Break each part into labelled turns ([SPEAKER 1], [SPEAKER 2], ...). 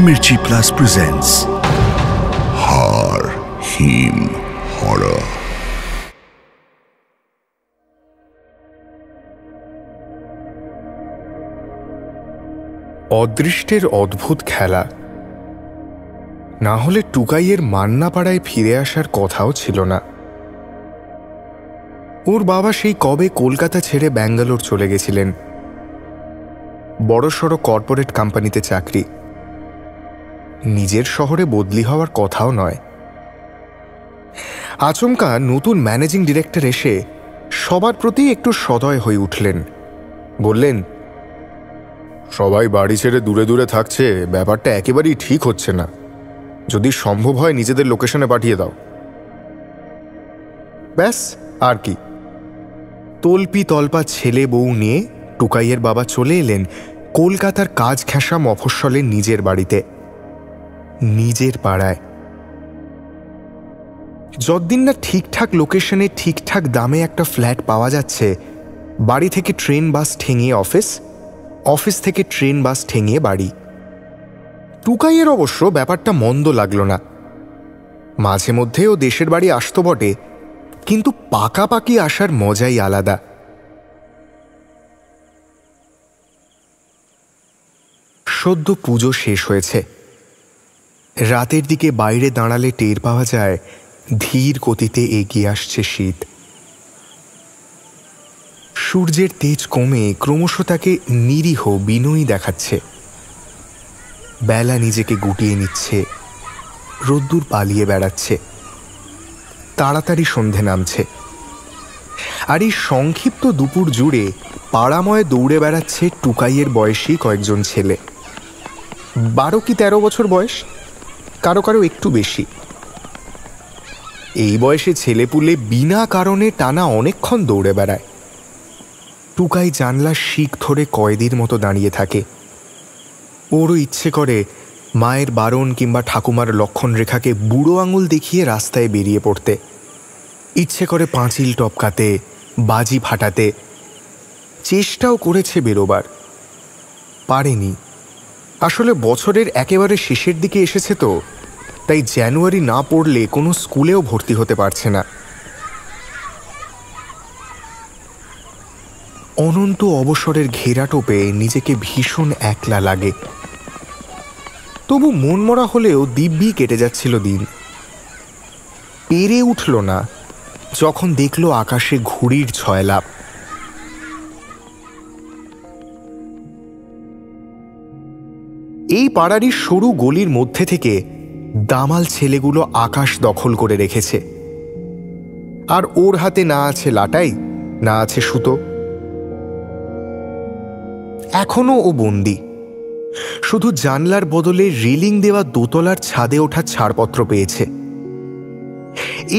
[SPEAKER 1] Mirchi Plus presents Har Him Horror.
[SPEAKER 2] অদৃষ্টের অদ্ভুত খেলা। না হলে টুকাইয়ের মান্নাপাড়ায় ফিরে আসার কথাও ছিল না। ওর বাবা সেই কবে কলকাতা ছেড়ে ব্যাঙ্গালোর চলে গেছিলেন। বড়সড় কর্পোরেট কোম্পানিতে চাকরি, নিজের শহরে বদলি হওয়ার কথাও নয়। আচমকা নতুন ম্যানেজিং ডিরেক্টর এসে সবার প্রতি একটু সদয় হয়ে উঠলেন। বললেন, সবাই বাড়ি ছেড়ে দূরে দূরে থাকছে, ব্যাপারটা একেবারেই ঠিক হচ্ছে না। যদি সম্ভব হয় নিজেদের লোকেশনে পাঠিয়ে দাও। ব্যাস, আর কি। তল্পি তল্পা ছেলে বউ নিয়ে টুকাইয়ের বাবা চলে এলেন কলকাতার কাজ ঘেঁষা মফস্বলের নিজের বাড়িতে, নিজের পাড়ায়। যতদিন না ঠিকঠাক লোকেশনে ঠিকঠাক দামে একটা ফ্ল্যাট পাওয়া যাচ্ছে, বাড়ি থেকে ট্রেন বাস ঠেঙিয়ে অফিস, অফিস থেকে ট্রেন বাস ঠেঙিয়ে বাড়ি। টুকাইয়ের অবশ্য ব্যাপারটা মন্দ লাগল না। মাঝে মধ্যেও দেশের বাড়ি আসতো বটে, কিন্তু পাকাপাকি আসার মজাই আলাদা। সদ্য পুজো শেষ হয়েছে। রাতের দিকে বাইরে দাঁড়ালে টের পাওয়া যায় ধীর গতিতে এগিয়ে আসছে শীত। সূর্যের তেজ কমে ক্রমশ তাকে নিরীহ বিনয়ী দেখাচ্ছে। বেলা নিজেকে গুটিয়ে নিচ্ছে, রোদ্দুর পালিয়ে বেড়াচ্ছে, তাড়াতাড়ি সন্ধে নামছে। আর এই সংক্ষিপ্ত দুপুর জুড়ে পাড়াময় দৌড়ে বেড়াচ্ছে টুকাইয়ের বয়সী কয়েকজন ছেলে। 12 কি 13 বছর বয়স, কারো কারো একটু বেশি। এই বয়সে ছেলেপুলে বিনা কারণে টানা অনেকক্ষণ দৌড়ে বেড়ায়। টুকাই জানলার শিক ধরে কয়েদির মতো দাঁড়িয়ে থাকে। ওরও ইচ্ছে করে মায়ের বারণ কিংবা ঠাকুমার লক্ষণ রেখাকে বুড়ো আঙুল দেখিয়ে রাস্তায় বেরিয়ে পড়তে। ইচ্ছে করে পাঁচিল টপকাতে, বাজি ফাটাতে। চেষ্টাও করেছে বেরোবার, পারেনি। আসলে বছরের একেবারে শেষের দিকে এসেছে তো, তাই জানুয়ারি না পড়লে কোনো স্কুলেও ভর্তি হতে পারছে না। অনন্ত অবসরের ঘেরাটোপে নিজেকে ভীষণ একলা লাগে। তবু মনমরা হলেও দিব্যি কেটে যাচ্ছিল দিন। পেরে উঠল না যখন দেখল আকাশে ঘুড়ির ছয়লাপ। এই পাড়ারই সরু গলির মধ্যে থেকে দামাল ছেলেগুলো আকাশ দখল করে রেখেছে। আর ওর হাতে না আছে লাটাই, না আছে সুতো। এখনো ও বন্দি, শুধু জানলার বদলে রেলিং দেওয়া দোতলার ছাদে ওঠার ছাড়পত্র পেয়েছে।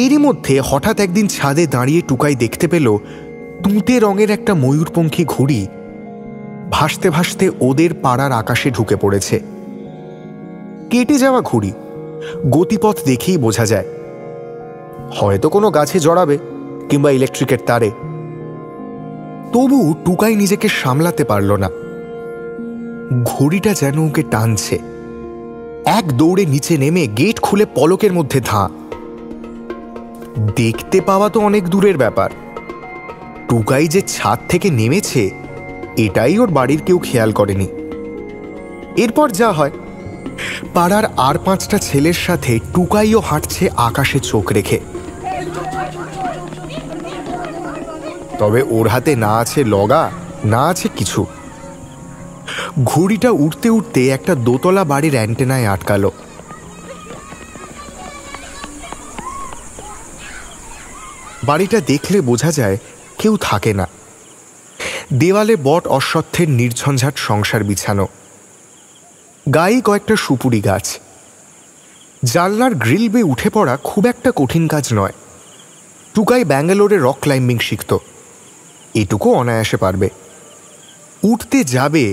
[SPEAKER 2] এরই মধ্যে হঠাৎ একদিন ছাদে দাঁড়িয়ে টুকাই দেখতে পেল তুঁতে রঙের একটা ময়ূরপঙ্খী ঘুড়ি ভাসতে ভাসতে ওদের পাড়ার আকাশে ঢুকে পড়েছে। কেটে যাওয়া ঘুড়ি, গতিপথ দেখেই বোঝা যায়। হয়তো কোনো গাছে জড়াবে কিংবা ইলেকট্রিকের তারে। তবু টুকাই নিজেকে সামলাতে পারল না। ঘড়িটা যেন ওকে টানছে। এক দৌড়ে নিচে নেমে গেট খুলে পলকের মধ্যে ধাঁ। দেখতে পাওয়া তো অনেক দূরের ব্যাপার, টুকাই যে ছাদ থেকে নেমেছে এটাই ওর বাড়ির কেউ খেয়াল করেনি। এরপর যা হয়, পাড়ার আর 5টা ছেলের সাথে টুকাইও হাঁটছে আকাশে চোখ রেখে। তবে ওর হাতে না আছে লগা, না আছে কিছু। ঘুড়িটা উঠতে উঠতে একটা দোতলা বাড়ির অ্যান্টেনায় আটকালো। বাড়িটা দেখলে বোঝা যায় কেউ থাকে না। দেওয়ালে বট অশ্বত্থের নির্ঝঞ্ঝাট সংসার বিছানো, গায়ে কয়েকটা সুপুরি গাছ। জানলার গ্রিল বেয়ে উঠে পড়া খুব একটা কঠিন কাজ নয়। টুকাই ব্যাঙ্গালোরে রক ক্লাইম্বিং শিখত, এটুকু অনায়াসে পারবে। উঠতে যাবে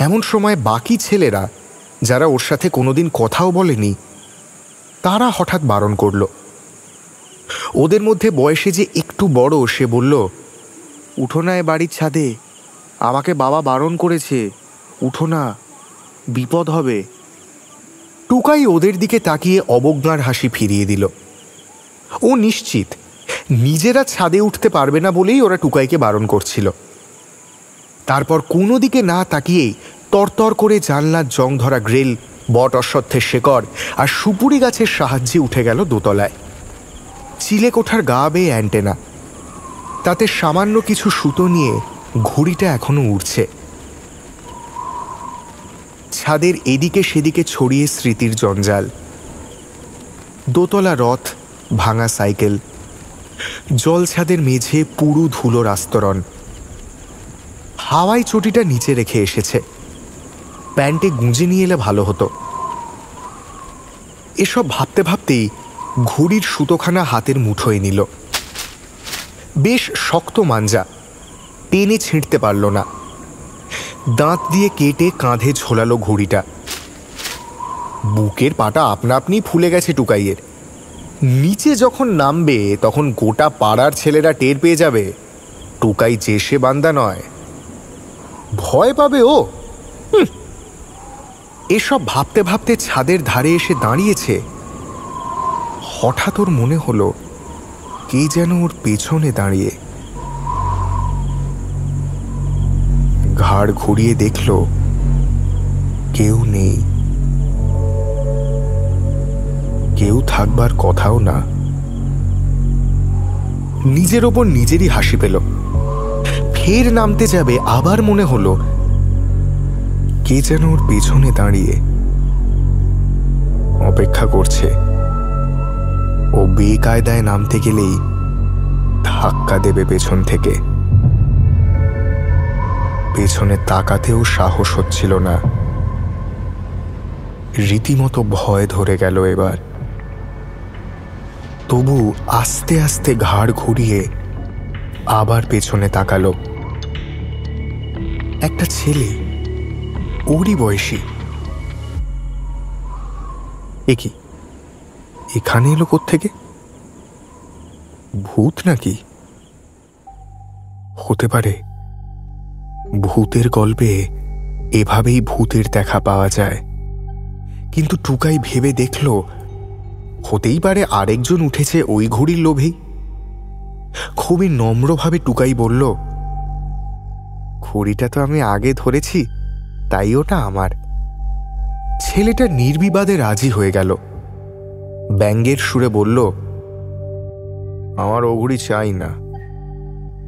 [SPEAKER 2] এমন সময় বাকি ছেলেরা, যারা ওর সাথে কোনোদিন কথাও বলেনি, তারা হঠাৎ বারণ করল। ওদের মধ্যে বয়সে যে একটু বড় সে বলল, উঠো না এ বাড়ির ছাদে, আমাকে বাবা বারণ করেছে, উঠো না, বিপদ হবে। টুকাই ওদের দিকে তাকিয়ে অবজ্ঞার হাসি ফিরিয়ে দিল। ও নিশ্চিত নিজেরা ছাদে উঠতে পারবে না বলেই ওরা টুকাইকে বারণ করছিল। তারপর কোনো দিকে না তাকিয়েই তরতর করে জানলার জং ধরা গ্রিল, বট অশ্বত্থের শেকড় আর সুপুরি গাছের সাহায্যে উঠে গেল দোতলায়। চিলে কোঠার গা বেয়ে অ্যান্টেনা, তাতে সামান্য কিছু সুতো নিয়ে ঘুড়িটা এখনো উড়ছে। ছাদের এদিকে সেদিকে ছড়িয়ে স্মৃতির জঞ্জাল, দোতলা রথ, ভাঙা সাইকেল, জলছাদের মেঝে পুরু ধুলোর আস্তরণ। হাওয়াই চটিটা নিচে রেখে এসেছে, প্যান্টে গুঁজে নিয়ে এলে ভালো হতো। এসব ভাবতে ভাবতেই ঘুড়ির সুতোখানা হাতের মুঠোয় নিল। বেশ শক্ত মাঞ্জা, টেনে ছিঁড়তে পারল না। দাঁত দিয়ে কেটে কাঁধে ঝোলালো ঘুড়িটা। বুকের পাটা আপনা আপনি ফুলে গেছে টুকাইয়ের। নিচে যখন নামবে তখন গোটা পাড়ার ছেলেরা টের পেয়ে যাবে টুকাই যে সে বান্দা নয়। ভয় পাবে ও। এসব ভাবতে ভাবতে ছাদের ধারে এসে দাঁড়িয়েছে। হঠাৎ ওর মনে হলো কে যেন ওর পেছনে দাঁড়িয়ে। ঘাড় ঘুরিয়ে দেখল কেউ নেই, কেউ থাকবার কথাও না। নিজের ওপর নিজেরই হাসি পেল। ফের নামতে যাবে, আবার মনে হলো কে যেন ওর পেছনে দাঁড়িয়ে অপেক্ষা করছে। ও বেকায়দায় নামতে গেলেই ধাক্কা দেবে পেছন থেকে। পেছনে তাকাতেও সাহস হচ্ছিল না। রীতিমতো ভয় ধরে গেল এবার। তবু আস্তে আস্তে ঘাড় ঘুরিয়ে আবার পেছনে তাকালো। একটা ছেলে, ওরই বয়সী। একি এখানে এলো কোত্থেকে? ভূত নাকি? হতে পারে। ভূতের গল্পে এভাবেই ভূতের দেখা পাওয়া যায়। কিন্তু টুকাই ভেবে দেখল হতেই পারে আরেকজন উঠেছে ওই ঘুড়ির লোভেই। খুবই নম্রভাবে টুকাই বলল, ঘুড়িটা তো আমি আগে ধরেছি, তাই ওটা আমার। ছেলেটা নির্বিবাদে রাজি হয়ে গেল। ব্যঙ্গের সুরে বলল, আমার ও ঘুড়ি চাই না,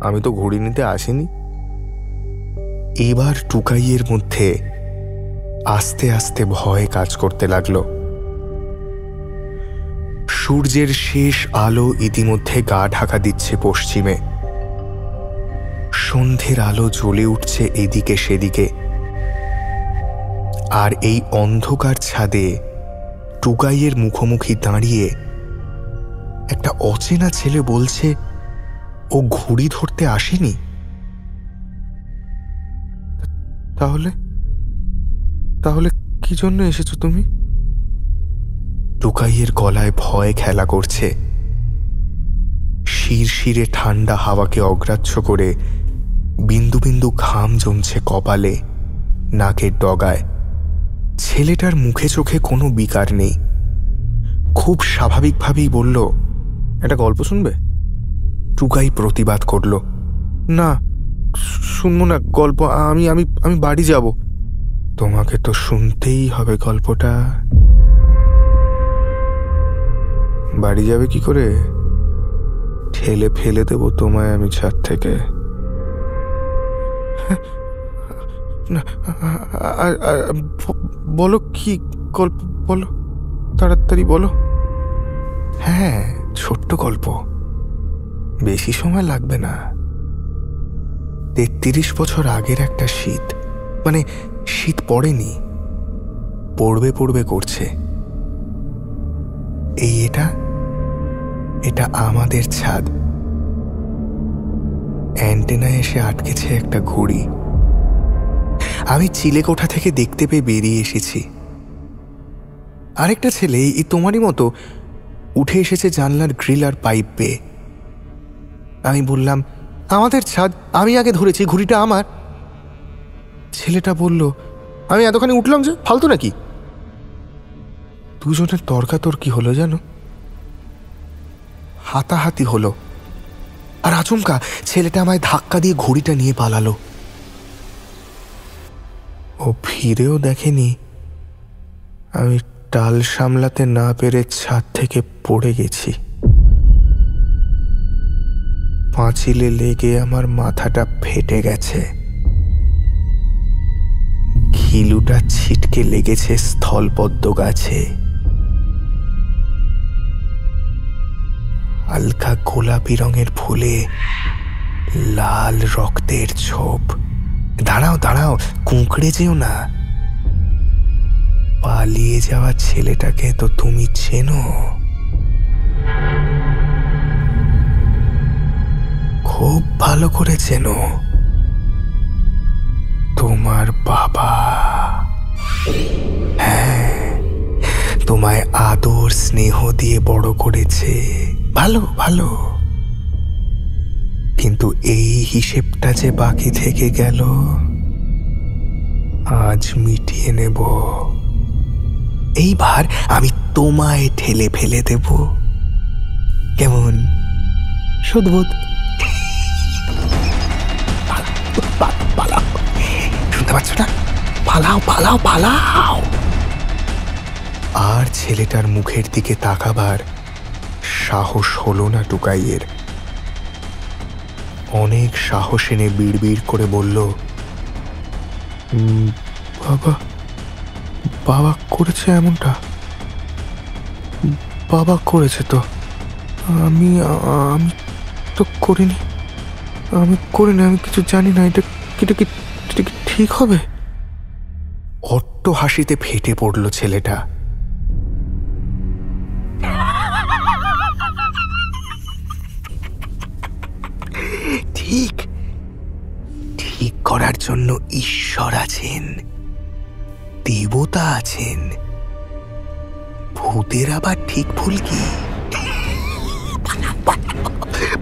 [SPEAKER 2] আমি তো ঘুড়ি নিতে আসিনি। এবার টুকাইয়ের মধ্যে আস্তে আস্তে ভয় কাজ করতে লাগলো। সূর্যের শেষ আলো ইতিমধ্যে গা ঢাকা দিচ্ছে পশ্চিমে। সন্ধ্যের আলো জ্বলে উঠছে এদিকে সেদিকে। আর এই অন্ধকার ছাদে টুকাইয়ের মুখোমুখি দাঁড়িয়ে একটা অচেনা ছেলে বলছে ও ঘুড়ি ধরতে আসেনি। তাহলে তাহলে কি জন্য এসেছো তুমি? টুকাইয়ের গলায় ভয় খেলা করছে। শিরশিরে ঠান্ডা হাওয়াকে অগ্রাহ্য করে বিন্দু বিন্দু ঘাম জমছে কপালে, নাকের ডগায়। ছেলেটার মুখে চোখে কোনো বিকার নেই। খুব স্বাভাবিকভাবেই বলল, একটা গল্প শুনবে? টুকাই প্রতিবাদ করল, না শুনবো না গল্প, আমি আমি আমি বাড়ি যাব। তোমাকে তো শুনতেই হবে গল্পটা। বাড়ি যাবে কি করে? ঠেলে ফেলে দেব তোমায় আমি ছাদ থেকে। বলো কি গল্প, বলো তাড়াতাড়ি বলো। হ্যাঁ, ছোট্ট গল্প, বেশি সময় লাগবে না। 33 বছর আগের একটা শীত, মানে শীত পড়েনি, পড়বে পড়বে করছে। এটা আমাদের ছাদ। অ্যান্টেনায় এসে আটকেছে একটা ঘুড়ি। আমি চিলেকোঠা থেকে দেখতে পেয়ে বেরিয়ে এসেছি। আরেকটা ছেলে এই তোমারই মতো উঠে এসেছে জানলার গ্রিল আর পাইপ পেয়ে। আমি বললাম, আমাদের ছাদ, আমি আগে ধরেছি, ঘুড়িটা আমার। ছেলেটা বলল, আমি এতখানি উঠলাম যে, ফালতু নাকি? দুজনের তর্কাতর্কি হলো, জানো, হাতাহাতি হলো। আর আচমকা ছেলেটা আমায় ধাক্কা দিয়ে ঘড়িটা নিয়ে পালালো। ও ফিরেও দেখেনি আমি টাল সামলাতে না পেরে ছাদ থেকে পড়ে গেছি। পাঁচিলে লেগে আমার মাথাটা ফেটে গেছে। ঘিলুটা ছিটকে লেগেছে স্থলপদ্ম গাছে। হালকা গোলাপি রঙের ফুলে লাল রক্তের ছোপ। দাঁড়াও দাঁড়াও, কুঁকড়ে যেও না। পালিয়ে যাওয়া ছেলেটাকে তো তুমি চেনো। খুব ভালো করে চেনো। তোমার বাবা, হ্যাঁ, তোমায় আদর স্নেহ দিয়ে বড় করেছে। ভালো ভালো, কিন্তু এই হিসেবটা যে বাকি থেকে গেল, আজ মিটিয়ে নেব। এইবার আমি তোমায় ঠেলে ফেলে দেব। কেমন সুদবোধ? পালাও, শুনতে পাচ্ছ না? পালাও পালাও পালাও। আর ছেলেটার মুখের দিকে তাকাবার সাহস হলো না টুকাইয়ের। অনেক সাহস এনে বিড়বিড় করে বলল, বাবা, বাবা করেছে এমনটা? বাবা করেছে তো? আমি আমি তো করিনি। আমি করিনি, আমি কিছু জানি না। এটা কি ঠিক হবে? অট্ট হাসিতে ফেটে পড়ল ছেলেটা। ঠিক ঠিক করার জন্য ঈশ্বর আছেন, দেবতা আছেন, ভূতের আবার ঠিক ভুল কি?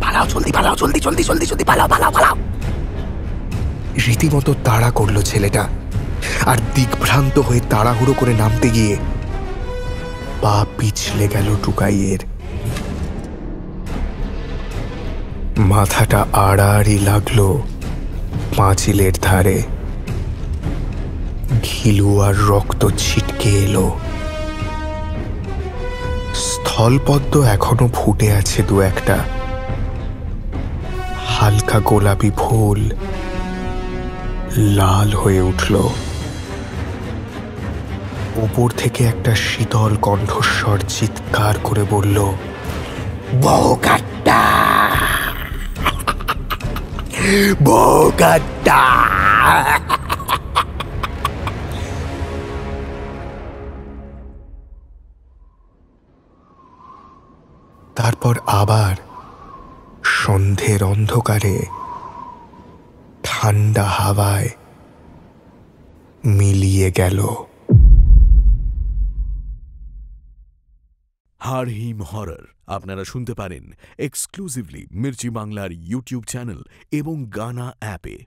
[SPEAKER 2] পালাও, জলদি পালাও, জলদি জলদি জলদি জলদি পালাও পালাও পালাও। রীতিমতো তাড়া করলো ছেলেটা। আর দিগ্ভ্রান্ত হয়ে তাড়াহুড়ো করে নামতে গিয়ে পা পিছলে গেল টুকাইয়ের। মাথাটা আড়াআড়ি লাগলো পাঁচিলের ধারে। ঘিলু আর রক্ত ছিটকে এলো। স্থলপদ্ম এখনো ফুটে আছে দু একটা। হালকা গোলাপি ফুল লাল হয়ে উঠল। উপর থেকে একটা শীতল কণ্ঠস্বর চিৎকার করে বলল, বউকাট্টা, বউকাট্টা। তারপর আবার সন্ধ্যের অন্ধকারে ঠান্ডা হাওয়ায় মিলিয়ে গেল।
[SPEAKER 1] হাড় হিম হরর আপনারা শুনতে পারেন এক্সক্লুসিভলি মির্চি বাংলার ইউটিউব চ্যানেল এবং গানা অ্যাপে।